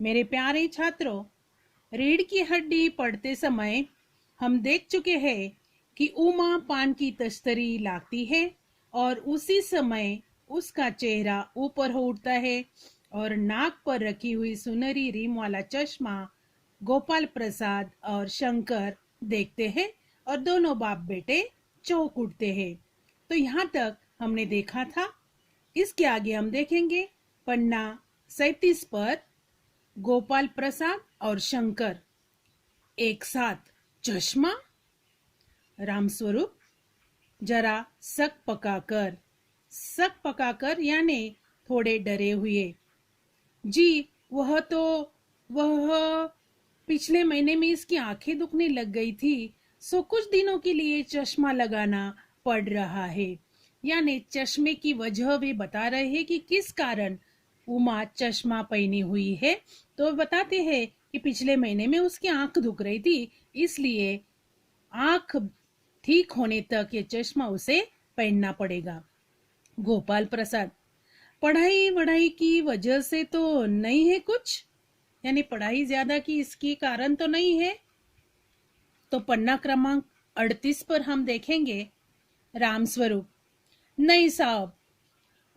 मेरे प्यारे छात्रों, रीढ़ की हड्डी पढ़ते समय हम देख चुके हैं कि उमा पान की तश्तरी लाती है और उसी समय उसका चेहरा ऊपर हो उठता है और नाक पर रखी हुई सुनहरी रीम वाला चश्मा गोपाल प्रसाद और शंकर देखते हैं और दोनों बाप बेटे चौंक उठते हैं। तो यहाँ तक हमने देखा था। इसके आगे हम देखेंगे पन्ना 37 पर गोपाल प्रसाद और शंकर एक साथ चश्मा। रामस्वरूप, जरा सक पकाकर यानी थोड़े डरे हुए। जी, वह पिछले महीने में इसकी आंखें दुखने लग गई थी, सो कुछ दिनों के लिए चश्मा लगाना पड़ रहा है। यानी चश्मे की वजह वे बता रहे हैं कि किस कारण उमा चश्मा पहनी हुई है। तो बताते हैं कि पिछले महीने में उसकी आंख दुख रही थी, इसलिए आंख ठीक होने तक ये चश्मा उसे पहनना पड़ेगा। गोपाल प्रसाद, पढ़ाई वढ़ाई की वजह से तो नहीं है कुछ, यानी पढ़ाई ज्यादा की इसकी कारण तो नहीं है। तो पन्ना क्रमांक 38 पर हम देखेंगे रामस्वरूप, नहीं साहब,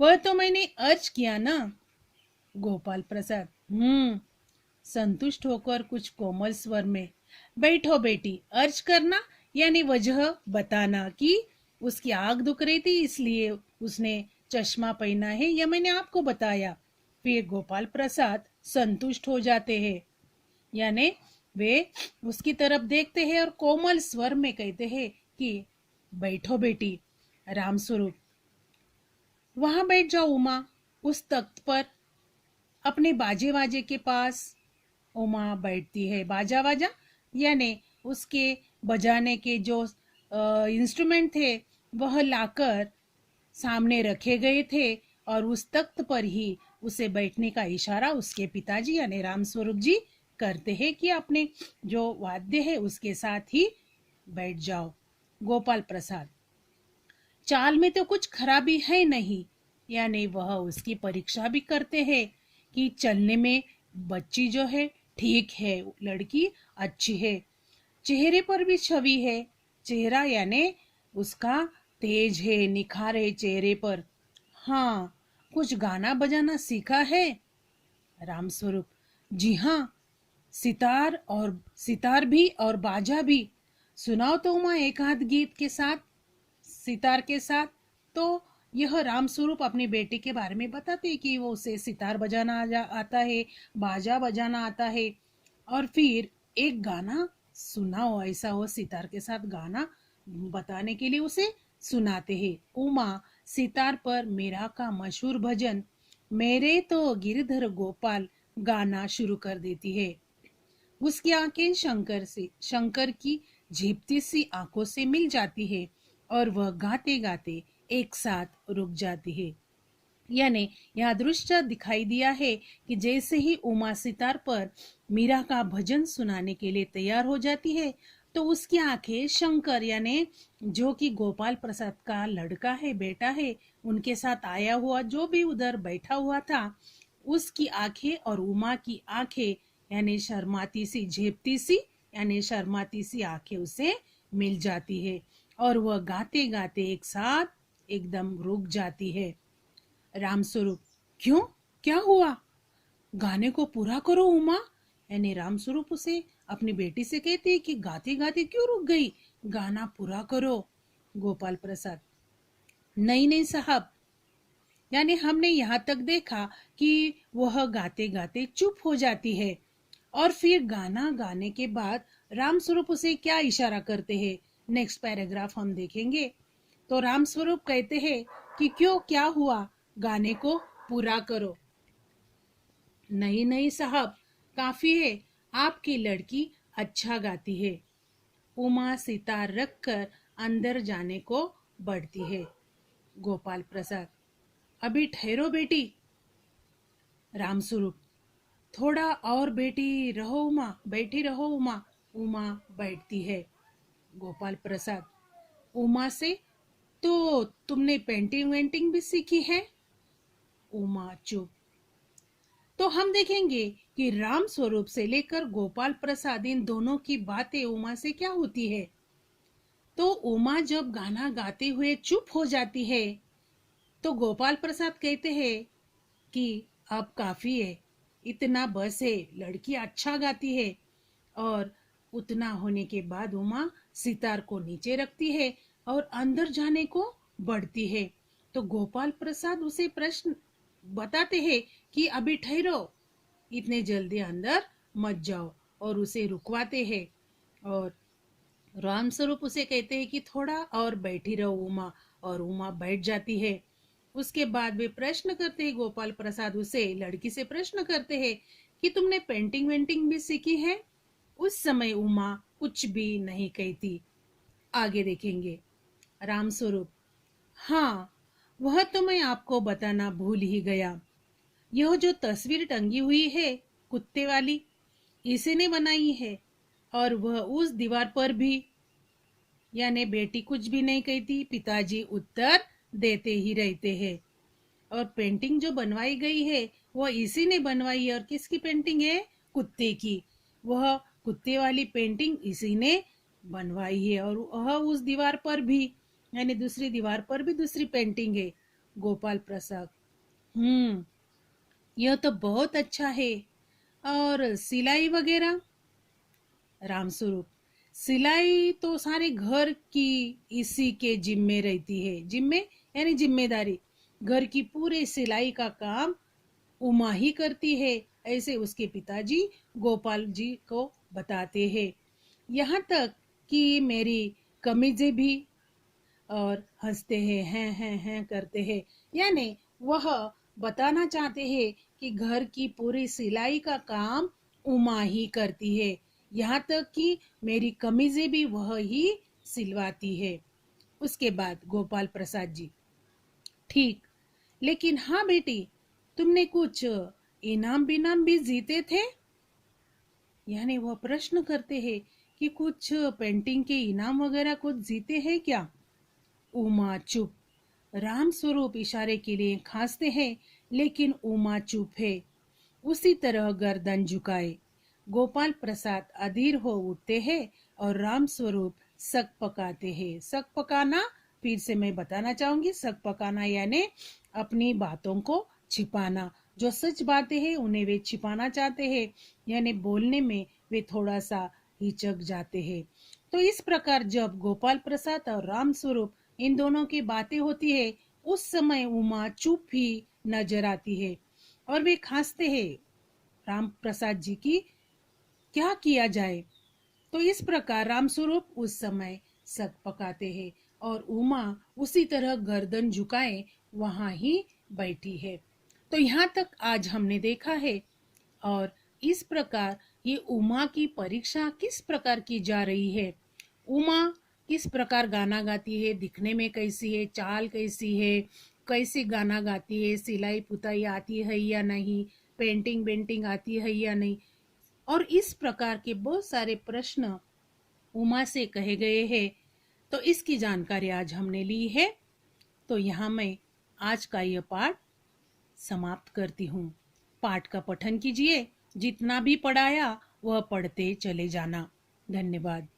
वह तो मैंने अर्ज किया ना। गोपाल प्रसाद, संतुष्ट होकर कुछ कोमल स्वर में, बैठो बेटी, अर्ज करना यानी वजह बताना कि उसकी आंख दुख रही थी इसलिए उसने चश्मा पहना है, यह मैंने आपको बताया। फिर गोपाल प्रसाद संतुष्ट हो जाते हैं, यानी वे उसकी तरफ देखते हैं और कोमल स्वर में कहते हैं कि बैठो बेटी। रामस्वरूप, वहां बैठ जाओ उमा, उस तख्त पर अपने बाजे वाजे के पास। उमा बैठती है। बाजा वाजा यानी उसके बजाने के जो इंस्ट्रूमेंट थे वह लाकर सामने रखे गए थे और उस तख्त पर ही उसे बैठने का इशारा उसके पिताजी यानी रामस्वरूप जी करते हैं कि अपने जो वाद्य है उसके साथ ही बैठ जाओ। गोपाल प्रसाद, चाल में तो कुछ खराबी है नहीं, यानी वह उसकी परीक्षा भी करते हैं कि चलने में बच्ची जो है ठीक है, लड़की अच्छी है, चेहरे पर भी छवि है, चेहरा यानी उसका तेज है, निखार है चेहरे पर। हाँ, कुछ गाना बजाना सीखा है? रामस्वरूप, जी हाँ, सितार भी और बाजा भी। सुनाओ तो उमा एक आध गीत के साथ, सितार के साथ। तो यह रामस्वरूप अपनी बेटी के बारे में बताते हैं कि वो उसे सितार बजाना आता है, बाजा बजाना आता है, और फिर एक गाना सुनाओ, ऐसा हो सितार के साथ गाना बताने के लिए उसे सुनाते हैं। उमा सितार पर मीरा का मशहूर भजन मेरे तो गिरधर गोपाल गाना शुरू कर देती है। उसकी आंखें शंकर की झीपती सी आंखों से मिल जाती है और वह गाते गाते एक साथ रुक जाती है। यानी यह दृश्य दिखाई दिया है कि जैसे ही उमा सितार पर मीरा का भजन सुनाने के लिए तैयार हो जाती है तो उसकी आंखें शंकर यानी जो कि गोपाल प्रसाद का लड़का है, बेटा है, उनके साथ आया हुआ जो भी उधर बैठा हुआ था, उसकी आंखें और उमा की आंखें यानी शर्माती सी झेपती सी यानी शर्माती सी आंखें उसे मिल जाती है और वह गाते गाते एक साथ एकदम रुक जाती है। रामस्वरूप, क्यों, क्या हुआ? गाने को पूरा करो उमा, यानी रामस्वरूप उसे अपनी बेटी से कहते कि गाते गाते क्यों रुक गई, गाना पूरा करो। गोपाल प्रसाद, नहीं नहीं साहब, यानी हमने यहाँ तक देखा कि वह गाते गाते चुप हो जाती है और फिर गाना गाने के बाद रामस्वरूप उसे क्या इशारा करते हैं, नेक्स्ट पैराग्राफ हम देखेंगे। तो रामस्वरूप कहते हैं कि क्यों, क्या हुआ, गाने को पूरा करो। नहीं नहीं साहब, काफी है, आपकी लड़की अच्छा गाती है। उमा सितार रखकर अंदर जाने को बढ़ती है। गोपाल प्रसाद, अभी ठहरो बेटी। रामस्वरूप, थोड़ा और बेटी रहो उमा, बैठी रहो उमा। उमा बैठती है। गोपाल प्रसाद, उमा से तो तुमने पेंटिंग वेंटिंग भी सीखी है? उमा चुप। तो हम देखेंगे कि राम स्वरूप से लेकर गोपाल प्रसाद इन दोनों की बातें उमा से क्या होती है। तो उमा जब गाना गाते हुए चुप हो जाती है तो गोपाल प्रसाद कहते हैं कि अब काफी है, इतना बस है, लड़की अच्छा गाती है। और उतना होने के बाद उमा सितार को नीचे रखती है और अंदर जाने को बढ़ती है। तो गोपाल प्रसाद उसे प्रश्न बताते हैं कि अभी ठहरो, इतने जल्दी अंदर मत जाओ, और उसे रुकवाते हैं। और राम स्वरूप उसे कहते हैं कि थोड़ा और बैठी रहो उमा, और उमा बैठ जाती है। उसके बाद वे प्रश्न करते हैं, गोपाल प्रसाद उसे लड़की से प्रश्न करते हैं कि तुमने पेंटिंग वेंटिंग भी सीखी है। उस समय उमा कुछ भी नहीं कहती। आगे देखेंगे। राम स्वरूप, हाँ, वह तो मैं आपको बताना भूल ही गया। यह जो तस्वीर टंगी हुई है कुत्ते वाली, इसी ने बनाई है, और वह उस दीवार पर भी। यानी बेटी कुछ भी नहीं कहती, पिताजी उत्तर देते ही रहते हैं। और पेंटिंग जो बनवाई गई है वह इसी ने बनवाई है। और किसकी पेंटिंग है? कुत्ते की। वह कुत्ते वाली पेंटिंग इसी ने बनवाई है। और वह उस दीवार पर भी, यानी दूसरी दीवार पर भी दूसरी पेंटिंग है। गोपाल प्रसाद, यह तो बहुत अच्छा है। और सिलाई वगैरह? रामस्वरूप, सिलाई तो सारे घर की इसी के जिम्मे रहती है। जिम्मे यानी जिम्मेदारी। घर की पूरे सिलाई का काम उमा ही करती है, ऐसे उसके पिताजी गोपाल जी को बताते हैं। यहाँ तक कि मेरी कमीजें भी। और हंसते हैं करते हैं। यानी वह बताना चाहते हैं कि घर की पूरी सिलाई का काम उमा ही करती है, यहाँ तक कि मेरी कमीजें भी वह ही सिलवाती है। उसके बाद गोपाल प्रसाद जी, ठीक, लेकिन हाँ बेटी, तुमने कुछ इनाम बिनाम भी जीते थे? यानी वह प्रश्न करते हैं कि कुछ पेंटिंग के इनाम वगैरह कुछ जीते हैं क्या? उमा चुप। राम स्वरूप इशारे के लिए खांसते हैं, लेकिन उमा चुप है, उसी तरह गर्दन झुकाए। गोपाल प्रसाद अधीर हो उठते हैं और राम स्वरूप सक पकाते हैं। सक पकाना फिर से मैं बताना चाहूंगी। सक पकाना यानी अपनी बातों को छिपाना। जो सच बातें हैं उन्हें वे छिपाना चाहते हैं, यानी बोलने में वे थोड़ा सा हिचक जाते हैं। तो इस प्रकार जब गोपाल प्रसाद और राम स्वरूप इन दोनों की बातें होती है, उस समय उमा चुप ही नजर आती है और वे खांसते हैं राम प्रसाद जी की क्या किया जाए। तो इस प्रकार राम स्वरूप उस समय सग पकाते हैं और उमा उसी तरह गर्दन झुकाए वहां ही बैठी है। तो यहाँ तक आज हमने देखा है। और इस प्रकार ये उमा की परीक्षा किस प्रकार की जा रही है। उमा किस प्रकार गाना गाती है, दिखने में कैसी है, चाल कैसी है, कैसे गाना गाती है, सिलाई पुताई आती है या नहीं, पेंटिंग बेंटिंग आती है या नहीं। और इस प्रकार के बहुत सारे प्रश्न उमा से कहे गए हैं। तो इसकी जानकारी आज हमने ली है। तो यहाँ मैं आज का यह पाठ समाप्त करती हूँ। पाठ का पठन कीजिए, जितना भी पढ़ाया वह पढ़ते चले जाना। धन्यवाद।